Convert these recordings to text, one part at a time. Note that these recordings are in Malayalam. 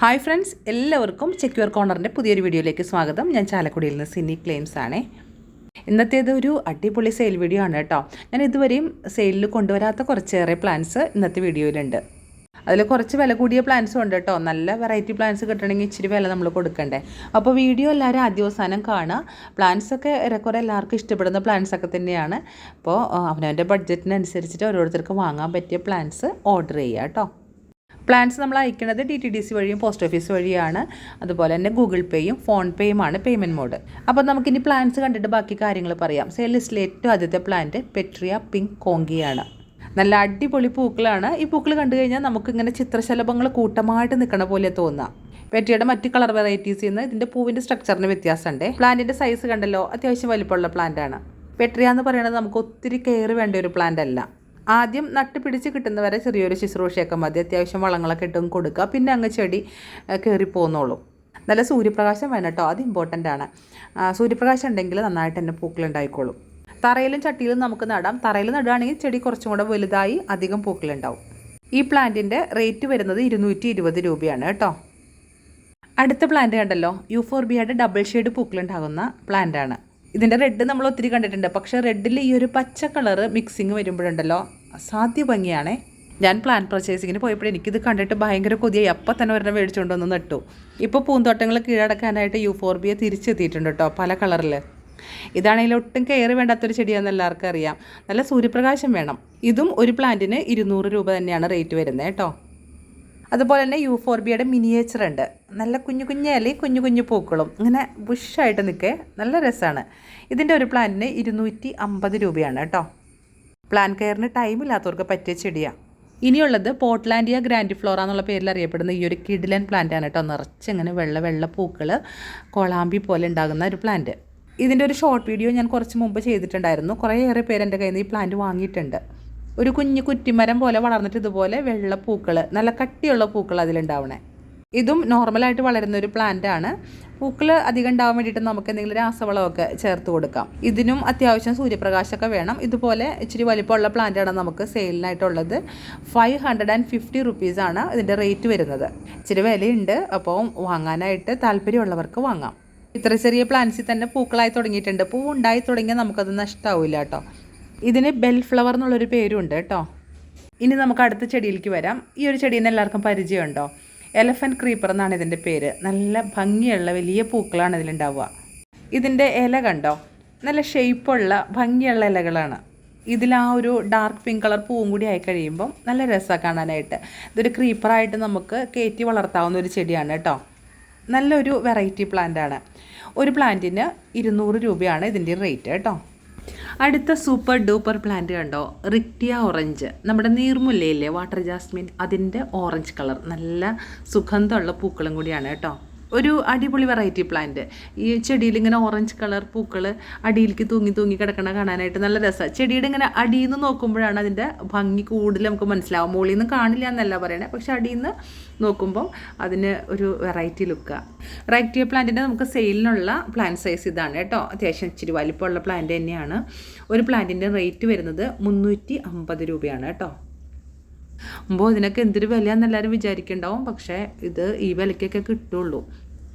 ഹായ് ഫ്രണ്ട്സ്, എല്ലാവർക്കും സെക്യൂർ കോർണറിൻ്റെ പുതിയൊരു വീഡിയോയിലേക്ക് സ്വാഗതം. ഞാൻ ചാലക്കുടിയിൽ നിന്ന് സിനി ക്ലെയിംസ് ആണേ. ഇന്നത്തേത് ഒരു അടിപൊളി സെയിൽ വീഡിയോ ആണ് കേട്ടോ. ഞാൻ ഇതുവരെയും സെയിലിൽ കൊണ്ടുവരാത്ത കുറച്ചേറെ പ്ലാൻസ് ഇന്നത്തെ വീഡിയോയിലുണ്ട്. അതിൽ കുറച്ച് വില കൂടിയ പ്ലാൻസും ഉണ്ട് കേട്ടോ. നല്ല വെറൈറ്റി പ്ലാൻസ് കിട്ടണമെങ്കിൽ ഇച്ചിരി വില നമ്മൾ കൊടുക്കണ്ടേ. അപ്പോൾ വീഡിയോ എല്ലാവരും ആദ്യാവസാനം കാണുക. പ്ലാൻസൊക്കെ ഏറെക്കുറെ എല്ലാവർക്കും ഇഷ്ടപ്പെടുന്ന പ്ലാൻസൊക്കെ തന്നെയാണ്. അപ്പോൾ അവനവൻ്റെ ബഡ്ജറ്റിനനുസരിച്ചിട്ട് ഓരോരുത്തർക്ക് വാങ്ങാൻ പറ്റിയ പ്ലാൻസ് ഓർഡർ ചെയ്യുക കേട്ടോ. പ്ലാൻസ് നമ്മൾ അയക്കുന്നത് DTDC വഴിയും പോസ്റ്റ് ഓഫീസ് വഴിയാണ്. അതുപോലെ തന്നെ ഗൂഗിൾ പേയും ഫോൺ പേയുമാണ് പേയ്മെൻറ്റ് മോഡ്. അപ്പോൾ നമുക്കിനി പ്ലാൻസ് കണ്ടിട്ട് ബാക്കി കാര്യങ്ങൾ പറയാം. സെയിൽ ലിസ്റ്റിലെ ഏറ്റവും ആദ്യത്തെ പ്ലാന്റ് പെട്രിയ പിങ്ക് കോങ്കിയാണ്. നല്ല അടിപൊളി പൂക്കളാണ്. ഈ പൂക്കൾ കണ്ടു കഴിഞ്ഞാൽ നമുക്കിങ്ങനെ ചിത്രശലഭങ്ങൾ കൂട്ടമായിട്ട് നിൽക്കണ പോലെ തോന്നാം. പെട്രിയുടെ മറ്റ് കളർ വെറൈറ്റീസിൽ നിന്ന് ഇതിൻ്റെ പൂവിൻ്റെ സ്ട്രക്ചറിന് വ്യത്യാസമുണ്ട്. പ്ലാന്റിൻ്റെ സൈസ് കണ്ടല്ലോ, അത്യാവശ്യം വലിപ്പമുള്ള പ്ലാന്റാണ്. പെട്രിയ എന്ന് പറയുന്നത് നമുക്ക് ഒത്തിരി കെയർ വേണ്ട ഒരു പ്ലാന്റ് അല്ല. ആദ്യം നട്ട് പിടിച്ച് കിട്ടുന്നവരെ ചെറിയൊരു ശുശ്രൂഷയൊക്കെ മതി. അത്യാവശ്യം വളങ്ങളൊക്കെ ഇട്ടും കൊടുക്കുക. പിന്നെ അങ്ങ് ചെടി കയറി പോന്നോളും. നല്ല സൂര്യപ്രകാശം വേണം കേട്ടോ, അത് ഇമ്പോർട്ടൻ്റ് ആണ്. സൂര്യപ്രകാശം ഉണ്ടെങ്കിൽ നന്നായിട്ട് തന്നെ പൂക്കളുണ്ടായിക്കോളും. തറയിലും ചട്ടിയിലും നമുക്ക് നടാം. തറയിൽ നടുകയാണെങ്കിൽ ചെടി കുറച്ചും കൂടെ വലുതായി അധികം പൂക്കളുണ്ടാവും. ഈ പ്ലാന്റിൻ്റെ റേറ്റ് വരുന്നത് 220 രൂപയാണ് കേട്ടോ. അടുത്ത പ്ലാന്റ് കണ്ടല്ലോ, യൂഫോർബിയയുടെ ഡബിൾ ഷെയ്ഡ് പൂക്കളുണ്ടാകുന്ന പ്ലാന്റാണ്. ഇതിൻ്റെ റെഡ് നമ്മൾ ഒത്തിരി കണ്ടിട്ടുണ്ട്. പക്ഷേ റെഡിൽ ഈ ഒരു പച്ച കളറ് മിക്സിങ് വരുമ്പോഴുണ്ടല്ലോ അസാധ്യ ഭംഗിയാണേ. ഞാൻ പ്ലാന്റ് പർച്ചേസിങ്ങിന് പോയപ്പോൾ എനിക്കിത് കണ്ടിട്ട് ഭയങ്കര കൊതിയായി. അപ്പം തന്നെ ഒരെണ്ണം മേടിച്ചുകൊണ്ടൊന്ന് നട്ടു. ഇപ്പോൾ പൂന്തോട്ടങ്ങൾ കീഴടക്കാനായിട്ട് യൂഫോർബിയ തിരിച്ചെത്തിയിട്ടുണ്ട് കേട്ടോ, പല കളറിൽ. ഇതാണെങ്കിൽ ഒട്ടും കെയർ വേണ്ടാത്തൊരു ചെടിയാണെന്ന് എല്ലാവർക്കും അറിയാം. നല്ല സൂര്യപ്രകാശം വേണം. ഇതും ഒരു പ്ലാന്റിന് 200 രൂപ തന്നെയാണ് റേറ്റ് വരുന്നത് കേട്ടോ. അതുപോലെ തന്നെ യൂഫോർബിയയുടെ മിനിയേച്ചർ ഉണ്ട്. നല്ല കുഞ്ഞു കുഞ്ഞു ഇലയും കുഞ്ഞു കുഞ്ഞു പൂക്കളും ഇങ്ങനെ ബുഷായിട്ട് നിൽക്കേ, നല്ല രസമാണ്. ഇതിൻ്റെ ഒരു പ്ലാന്റിന് 250 രൂപയാണ് കേട്ടോ. പ്ലാൻ കെയറിന് ടൈമില്ലാത്തവർക്ക് പറ്റിയ ചെടിയാണ്. ഇനിയുള്ളത് പോർട്ട്ലാൻഡിയ ഗ്രാൻഡിഫ്ലോറ എന്നുള്ള പേരിൽ അറിയപ്പെടുന്ന ഈ ഒരു കിഡിലൻ പ്ലാന്റാണ് കേട്ടോ. നിറച്ചിങ്ങനെ വെള്ള പൂക്കൾ കോളാമ്പി പോലെ ഉണ്ടാകുന്ന ഒരു പ്ലാന്റ്. ഇതിൻ്റെ ഒരു ഷോർട്ട് വീഡിയോ ഞാൻ കുറച്ച് മുമ്പ് ചെയ്തിട്ടുണ്ടായിരുന്നു. കുറേയേറെ പേര് എൻ്റെ കയ്യിൽ നിന്ന് ഈ പ്ലാന്റ് വാങ്ങിയിട്ടുണ്ട്. ഒരു കുഞ്ഞു കുറ്റിമരം പോലെ വളർന്നിട്ട് ഇതുപോലെ വെള്ള പൂക്കൾ, നല്ല കട്ടിയുള്ള പൂക്കൾ അതിലുണ്ടാവണേ. ഇതും നോർമലായിട്ട് വളരുന്ന ഒരു പ്ലാന്റ് ആണ്. പൂക്കൾ അധികം ഉണ്ടാവാൻ വേണ്ടിയിട്ട് നമുക്ക് എന്തെങ്കിലും രാസവളമൊക്കെ ചേർത്ത് കൊടുക്കാം. ഇതിനും അത്യാവശ്യം സൂര്യപ്രകാശമൊക്കെ വേണം. ഇതുപോലെ ഇച്ചിരി വലിപ്പമുള്ള പ്ലാന്റാണ് നമുക്ക് സെയിലിനായിട്ടുള്ളത്. 550 റുപ്പീസാണ് ഇതിൻ്റെ റേറ്റ് വരുന്നത്. ഇച്ചിരി വിലയുണ്ട്. അപ്പോൾ വാങ്ങാനായിട്ട് താല്പര്യമുള്ളവർക്ക് വാങ്ങാം. ഇത്ര ചെറിയ പ്ലാന്റ്സിൽ തന്നെ പൂക്കളായി തുടങ്ങിയിട്ടുണ്ട്. പൂ ഉണ്ടായി തുടങ്ങിയാൽ നമുക്കത് നഷ്ടമാവില്ല കേട്ടോ. ഇതിന് ബെൽ ഫ്ലവർ എന്നുള്ളൊരു പേരും ഉണ്ട് കേട്ടോ. ഇനി നമുക്ക് അടുത്ത ചെടിയിലേക്ക് വരാം. ഈ ഒരു ചെടീനെ എല്ലാവർക്കും പരിചയമുണ്ടോ? എലഫൻറ്റ് ക്രീപ്പർ എന്നാണ് ഇതിൻ്റെ പേര്. നല്ല ഭംഗിയുള്ള വലിയ പൂക്കളാണ് ഇതിലുണ്ടാവുക. ഇതിൻ്റെ ഇല കണ്ടോ, നല്ല ഷേപ്പുള്ള ഭംഗിയുള്ള ഇലകളാണ്. ഇതിൽ ആ ഒരു ഡാർക്ക് പിങ്ക് കളർ പൂവും കൂടി ആയി കഴിയുമ്പം നല്ല രസമാണ് കാണാനായിട്ട്. ഇതൊരു ക്രീപ്പറായിട്ട് നമുക്ക് കയറ്റി വളർത്താവുന്ന ഒരു ചെടിയാണ് കേട്ടോ. നല്ലൊരു വെറൈറ്റി പ്ലാന്റാണ്. ഒരു പ്ലാന്റിന് 200 രൂപയാണ് ഇതിൻ്റെ റേറ്റ് കേട്ടോ. അടുത്ത സൂപ്പർ ഡൂപ്പർ പ്ലാന്റ് കണ്ടോ, റിക്റ്റിയ ഓറഞ്ച്. നമ്മുടെ നീർമുല്ലയില്ലേ, വാട്ടർ ജാസ്മിൻ, അതിൻ്റെ ഓറഞ്ച് കളർ. നല്ല സുഗന്ധമുള്ള പൂക്കളും കൂടിയാണ് കേട്ടോ. ഒരു അടിപൊളി വെറൈറ്റി പ്ലാന്റ്. ഈ ചെടിയിൽ ഇങ്ങനെ ഓറഞ്ച് കളർ പൂക്കൾ അടിയിലേക്ക് തൂങ്ങി കിടക്കണ കാണാനായിട്ട് നല്ല രസമാണ്. ചെടിയുടെ ഇങ്ങനെ അടിയിൽ നിന്ന് നോക്കുമ്പോഴാണ് അതിൻ്റെ ഭംഗി കൂടുതൽ നമുക്ക് മനസ്സിലാവും. മുകളിൽ നിന്ന് കാണില്ല എന്നല്ല പറയണേ, പക്ഷെ അടിയിൽ നിന്ന് നോക്കുമ്പോൾ അതിന് ഒരു വെറൈറ്റി ലുക്കാണ്. റൈക്റ്റിയ പ്ലാന്റിൻ്റെ നമുക്ക് സെയിലിനുള്ള പ്ലാന്റ് സൈസ് ഇതാണ് കേട്ടോ. അത്യാവശ്യം ഇച്ചിരി വലിപ്പമുള്ള പ്ലാന്റ് തന്നെയാണ്. ഒരു പ്ലാന്റിൻ്റെ റേറ്റ് വരുന്നത് 350 രൂപയാണ് കേട്ടോ. അപ്പോൾ ഇതിനൊക്കെ എന്തൊരു വിലയാണെന്ന് എല്ലാവരും വിചാരിക്കുന്നുണ്ടാവും. പക്ഷേ ഇത് ഈ വിലയ്ക്കൊക്കെ കിട്ടുള്ളൂ.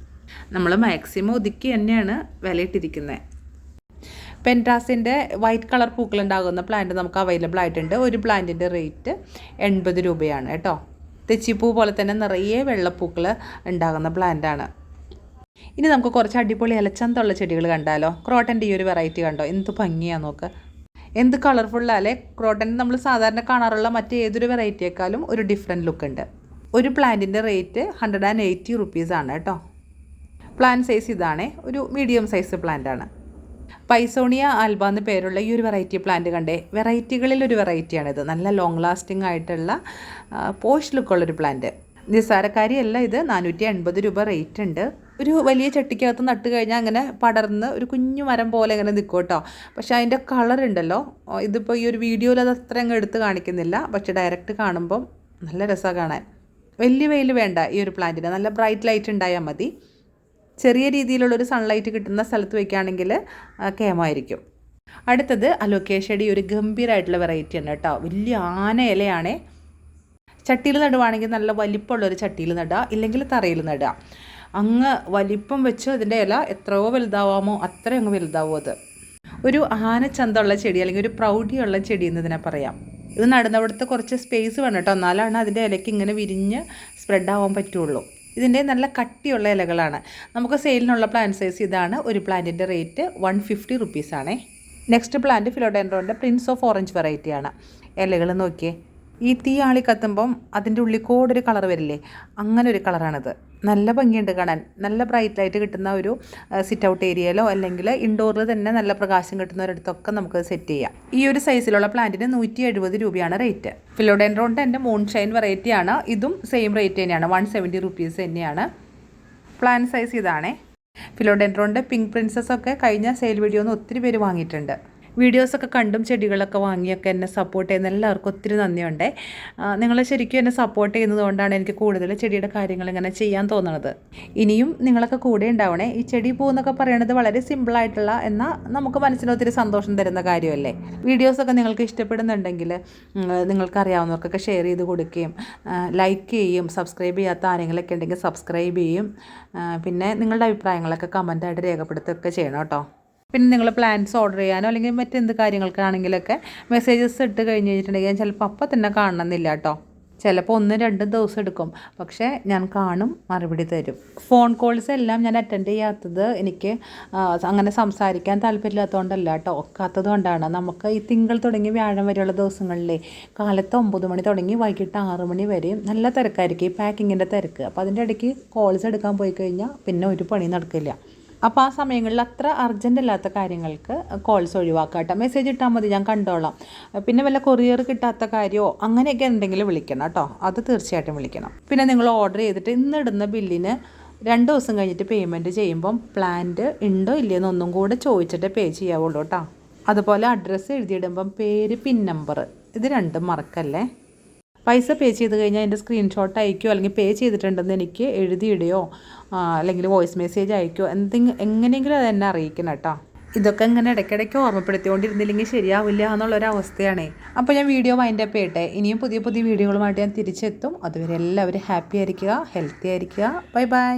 നമ്മൾ മാക്സിമം ഒതുക്കി തന്നെയാണ് വിലയിട്ടിരിക്കുന്നത്. പെൻറ്റാസിൻ്റെ വൈറ്റ് കളർ പൂക്കളുണ്ടാകുന്ന പ്ലാന്റ് നമുക്ക് അവൈലബിൾ ആയിട്ടുണ്ട്. ഒരു പ്ലാന്റിൻ്റെ റേറ്റ് 80 രൂപയാണ് കേട്ടോ. തെച്ചിപ്പൂ പോലെ തന്നെ നിറയെ വെള്ളപ്പൂക്കൾ ഉണ്ടാകുന്ന പ്ലാന്റാണ്. ഇനി നമുക്ക് കുറച്ച് അടിപൊളി ഇലച്ചന്തമുള്ള ചെടികൾ കണ്ടാലോ. ക്രോട്ടൻ്റെ ഈ ഒരു വെറൈറ്റി കണ്ടോ, എന്ത് ഭംഗിയാന്ന് നോക്ക്. എന്ത് കളർഫുള്ളല്ലേ. ക്രോട്ടൻ നമ്മൾ സാധാരണ കാണാറുള്ള മറ്റേതൊരു വെറൈറ്റിയേക്കാളും ഒരു ഡിഫറെൻറ്റ് ലുക്ക് ഉണ്ട്. ഒരു പ്ലാന്റിൻ്റെ റേറ്റ് 180 റുപ്പീസാണ് കേട്ടോ. പ്ലാന്റ് സൈസ് ഇതാണേ, ഒരു മീഡിയം സൈസ് പ്ലാന്റാണ്. പൈസോണിയ ആൽബ എന്ന് പേരുള്ള ഈ ഒരു വെറൈറ്റി പ്ലാന്റ് കണ്ടേ, വെറൈറ്റികളിലൊരു വെറൈറ്റിയാണിത്. നല്ല ലോങ് ലാസ്റ്റിംഗ് ആയിട്ടുള്ള പോഷ് ലുക്കുള്ളൊരു പ്ലാന്റ്. നിസ്സാരക്കാരിയല്ല ഇത്. 480 രൂപ റേറ്റ് ഉണ്ട്. ഒരു വലിയ ചട്ടിക്കകത്ത് നട്ട് കഴിഞ്ഞാൽ അങ്ങനെ പടർന്ന് ഒരു കുഞ്ഞു മരം പോലെ ഇങ്ങനെ നിൽക്കും കേട്ടോ. പക്ഷേ അതിൻ്റെ കളർ ഉണ്ടല്ലോ, ഇതിപ്പോൾ ഈ ഒരു വീഡിയോയിൽ അത് അത്ര അങ്ങ് എടുത്ത് കാണിക്കുന്നില്ല. പക്ഷേ ഡയറക്റ്റ് കാണുമ്പം നല്ല രസമാണ് കാണാൻ. വലിയ വെയിൽ വേണ്ട ഈ ഒരു പ്ലാന്റിന്. നല്ല ബ്രൈറ്റ് ലൈറ്റ് ഉണ്ടായാൽ മതി. ചെറിയ രീതിയിലുള്ളൊരു സൺലൈറ്റ് കിട്ടുന്ന സ്ഥലത്ത് വയ്ക്കുകയാണെങ്കിൽ കേമായിരിക്കും. അടുത്തത് അലോക്കേഷ്യയുടെ ഒരു ഗംഭീരമായിട്ടുള്ള വെറൈറ്റിയാണ് കേട്ടോ. വലിയ ആന ഇലയാണേ. ചട്ടിയിൽ നടുവാണെങ്കിൽ നല്ല വലിപ്പമുള്ളൊരു ചട്ടിയിൽ നടുക, ഇല്ലെങ്കിൽ തറയിൽ നടുക. അങ്ങ് വലിപ്പം വെച്ച് അതിൻ്റെ ഇല എത്രയോ വലുതാവാമോ അത്രയും അങ്ങ് വലുതാവും. അത് ഒരു ആനച്ചന്തമുള്ള ചെടി അല്ലെങ്കിൽ ഒരു പ്രൗഢിയുള്ള ചെടി എന്നതിനെ പറയാം. ഇത് നടുന്നിടത്ത് കുറച്ച് സ്പേസ് വേണം കേട്ടോ, എന്നാലാണ് അതിൻ്റെ ഇലയ്ക്ക് ഇങ്ങനെ വിരിഞ്ഞ് സ്പ്രെഡ് ആവാൻ പറ്റുള്ളൂ. ഇതിൻ്റെ നല്ല കട്ടിയുള്ള ഇലകളാണ്. നമുക്ക് സെയിലിനുള്ള പ്ലാന്റ് സൈസ് ഇതാണ്. ഒരു പ്ലാന്റിൻ്റെ റേറ്റ് 150 റുപ്പീസാണേ. നെക്സ്റ്റ് പ്ലാന്റ് ഫിലോഡെൻഡ്രോൻ്റെ പ്രിൻസ് ഓഫ് ഓറഞ്ച് വെറൈറ്റിയാണ്. ഇലകൾ നോക്കിയേ, ഈ തീ ആളി കത്തുമ്പം അതിൻ്റെ ഉള്ളിൽ കൂടൊരു കളർ വരില്ലേ, അങ്ങനെ ഒരു കളറാണിത്. നല്ല ഭംഗിയുണ്ട് കാണാൻ. നല്ല ബ്രൈറ്റ് ലൈറ്റ് കിട്ടുന്ന ഒരു സിറ്റ് ഔട്ട് ഏരിയയിലോ അല്ലെങ്കിൽ ഇൻഡോറിൽ തന്നെ നല്ല പ്രകാശം കിട്ടുന്ന ഒരിടത്തൊക്കെ നമുക്ക് സെറ്റ് ചെയ്യാം. ഈ ഒരു സൈസിലുള്ള പ്ലാന്റിന് 170 രൂപയാണ് റേറ്റ്. ഫിലോഡെൻഡ്രോണിൻ്റെ എൻ്റെ മൂൺഷൈൻ വെറൈറ്റിയാണ്. ഇതും സെയിം റേറ്റ് തന്നെയാണ്, 170 റുപ്പീസ് തന്നെയാണ്. പ്ലാന്റ് സൈസ് ഇതാണേ. ഫിലോഡെൻഡ്രോണിൻ്റെ പിങ്ക് പ്രിൻസസ് ഒക്കെ കഴിഞ്ഞ സെയിൽ വീഡിയോന്ന് ഒത്തിരി പേര് വാങ്ങിയിട്ടുണ്ട്. വീഡിയോസൊക്കെ കണ്ടും ചെടികളൊക്കെ വാങ്ങിയൊക്കെ എന്നെ സപ്പോർട്ട് ചെയ്യുന്ന എല്ലാവർക്കും ഒത്തിരി നന്ദിയുണ്ട്. നിങ്ങൾ ശരിക്കും എന്നെ സപ്പോർട്ട് ചെയ്യുന്നത് കൊണ്ടാണ് എനിക്ക് കൂടുതൽ ചെടിയുടെ കാര്യങ്ങൾ ഇങ്ങനെ ചെയ്യാൻ തോന്നുന്നത്. ഇനിയും നിങ്ങളൊക്കെ കൂടെ ഉണ്ടാവണേ. ഈ ചെടി പൂവെന്നൊക്കെ പറയണത് വളരെ സിമ്പിളായിട്ടുള്ള എന്നാൽ നമുക്ക് മനസ്സിന് ഒത്തിരി സന്തോഷം തരുന്ന കാര്യമല്ലേ. വീഡിയോസൊക്കെ നിങ്ങൾക്ക് ഇഷ്ടപ്പെടുന്നുണ്ടെങ്കിൽ നിങ്ങൾക്കറിയാവുന്നവർക്കൊക്കെ ഷെയർ ചെയ്ത് കൊടുക്കുകയും ലൈക്ക് ചെയ്യും. സബ്സ്ക്രൈബ് ചെയ്യാത്ത ആരെങ്കിലൊക്കെ ഉണ്ടെങ്കിൽ സബ്സ്ക്രൈബ് ചെയ്യും. പിന്നെ നിങ്ങളുടെ അഭിപ്രായങ്ങളൊക്കെ കമൻറ്റായിട്ട് രേഖപ്പെടുത്തുകയൊക്കെ ചെയ്യണം കേട്ടോ. പിന്നെ നിങ്ങൾ പ്ലാന്റ്സ് ഓർഡർ ചെയ്യാനോ അല്ലെങ്കിൽ മറ്റെന്ത് കാര്യങ്ങൾക്കാണെങ്കിലൊക്കെ മെസ്സേജസ് ഇട്ട് കഴിഞ്ഞ് കഴിഞ്ഞിട്ടുണ്ടെങ്കിൽ ഞാൻ ചിലപ്പോൾ അപ്പം തന്നെ കാണണമെന്നില്ല കേട്ടോ. ചിലപ്പോൾ 1-2 ദിവസം എടുക്കും, പക്ഷേ ഞാൻ കാണും, മറുപടി തരും. ഫോൺ കോൾസ് എല്ലാം ഞാൻ അറ്റൻഡ് ചെയ്യാത്തത് എനിക്ക് അങ്ങനെ സംസാരിക്കാൻ താല്പര്യമില്ലാത്തതുകൊണ്ടല്ല കേട്ടോ, ഒക്കാത്തത് കൊണ്ടാണ്. നമുക്ക് ഈ തിങ്കൾ തുടങ്ങി വ്യാഴം വരെയുള്ള ദിവസങ്ങളിലെ കാലത്ത് 9 മണി തുടങ്ങി വൈകിട്ട് 6 മണി വരെയും നല്ല തിരക്കായിരിക്കും, ഈ പാക്കിങ്ങിൻ്റെ തിരക്ക്. അപ്പോൾ അതിൻ്റെ ഇടയ്ക്ക് കോൾസ് എടുക്കാൻ പോയി കഴിഞ്ഞാൽ പിന്നെ ഒരു പണി നടക്കില്ല. അപ്പോൾ ആ സമയങ്ങളിൽ അത്ര അർജൻ്റ് അല്ലാത്ത കാര്യങ്ങൾക്ക് കോൾസ് ഒഴിവാക്കാം കേട്ടോ. മെസ്സേജ് ഇട്ടാൽ മതി, ഞാൻ കണ്ടോളാം. പിന്നെ വല്ല കൊറിയർ കിട്ടാത്ത കാര്യമോ അങ്ങനെയൊക്കെ ഉണ്ടെങ്കിൽ വിളിക്കണം കേട്ടോ, അത് തീർച്ചയായിട്ടും വിളിക്കണം. പിന്നെ നിങ്ങൾ ഓർഡർ ചെയ്തിട്ട് ഇന്നിടുന്ന ബില്ലിന് 2 ദിവസം കഴിഞ്ഞിട്ട് പേയ്മെൻറ്റ് ചെയ്യുമ്പം പ്ലാന്റ് ഉണ്ടോ ഇല്ലയെന്ന് ഒന്നും കൂടെ ചോദിച്ചിട്ട് പേ ചെയ്യാവുള്ളൂ കേട്ടോ. അതുപോലെ അഡ്രസ്സ് എഴുതിയിടുമ്പം പേര്, പിൻ നമ്പർ, ഇത് രണ്ടും മറക്കല്ലേ. പൈസ പേ ചെയ്ത് കഴിഞ്ഞാൽ അതിൻ്റെ സ്ക്രീൻഷോട്ട് അയക്കുകയോ അല്ലെങ്കിൽ പേ ചെയ്തിട്ടുണ്ടെന്ന് എനിക്ക് എഴുതിയിടുകയോ അല്ലെങ്കിൽ വോയിസ് മെസ്സേജ് അയക്കുകയോ എങ്ങനെയെങ്കിലും അത് എന്നെ അറിയിക്കണം കേട്ടോ. ഇതൊക്കെ ഇങ്ങനെ ഇടയ്ക്കിടയ്ക്ക് ഓർമ്മപ്പെടുത്തിക്കൊണ്ടിരുന്നില്ലെങ്കിൽ ശരിയാവില്ല എന്നുള്ളൊരവസ്ഥയാണേ. അപ്പോൾ ഞാൻ വീഡിയോ വൈൻഡ് അപ്പ് ചെയ്യട്ടെ. ഇനിയും പുതിയ പുതിയ വീഡിയോകളുമായിട്ട് ഞാൻ തിരിച്ചെത്തും. അതുവരെ എല്ലാവരും ഹാപ്പി ആയിരിക്കുക, ഹെൽത്തി ആയിരിക്കുക. Bye bye.